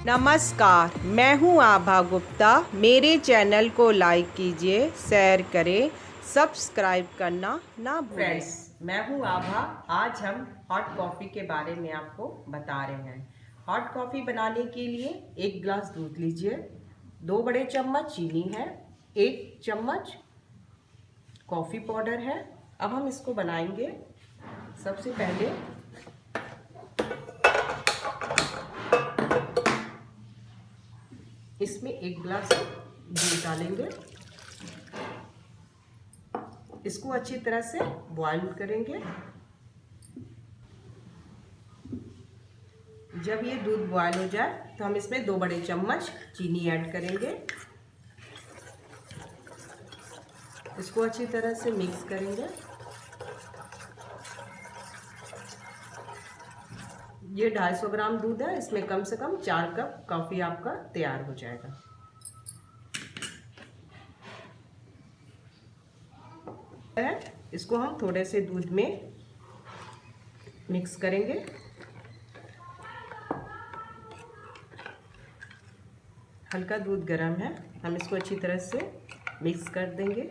नमस्कार, मैं हूं आभा गुप्ता। मेरे चैनल को लाइक कीजिए, शेयर करें, सब्सक्राइब करना ना भूलें। फ्रेंड्स, मैं हूं आभा। आज हम हॉट कॉफ़ी के बारे में आपको बता रहे हैं। हॉट कॉफ़ी बनाने के लिए 1 गिलास दूध लीजिए, 2 बड़े चम्मच चीनी है, 1 चम्मच कॉफ़ी पाउडर है। अब हम इसको बनाएंगे। सबसे पहले इसमें 1 गिलास दूध डालेंगे। इसको अच्छी तरह से बॉईल करेंगे। जब ये दूध बॉईल हो जाए तो हम इसमें 2 बड़े चम्मच चीनी ऐड करेंगे। इसको अच्छी तरह से मिक्स करेंगे। ये 250 ग्राम दूध है, इसमें कम से कम 4 कप कॉफ़ी आपका तैयार हो जाएगा। इसको हम थोड़े से दूध में मिक्स करेंगे। हल्का दूध गर्म है, हम इसको अच्छी तरह से मिक्स कर देंगे।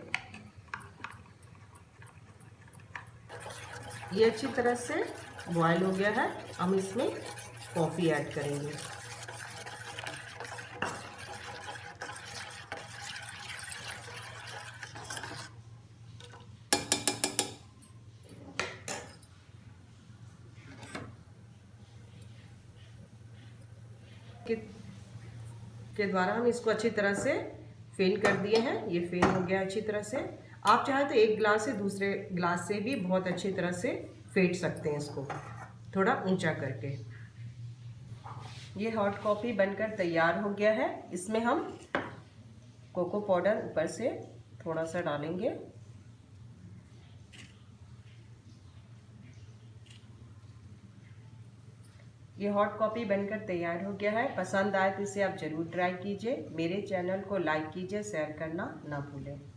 ये अच्छी तरह से बॉईल हो गया है। हम इसमें कॉफ़ी ऐड करेंगे। के द्वारा हम इसको अच्छी तरह से फेन कर दिए हैं। ये फेन हो गया अच्छी तरह से। आप चाहे तो 1 गिलास से दूसरे गिलास से भी बहुत अच्छी तरह से फेंट सकते हैं, इसको थोड़ा ऊंचा करके। ये हॉट कॉफ़ी बनकर तैयार हो गया है। इसमें हम कोको पाउडर ऊपर से थोड़ा सा डालेंगे। ये हॉट कॉफ़ी बनकर तैयार हो गया है। पसंद आए तो इसे आप ज़रूर ट्राई कीजिए। मेरे चैनल को लाइक कीजिए, शेयर करना ना भूलें।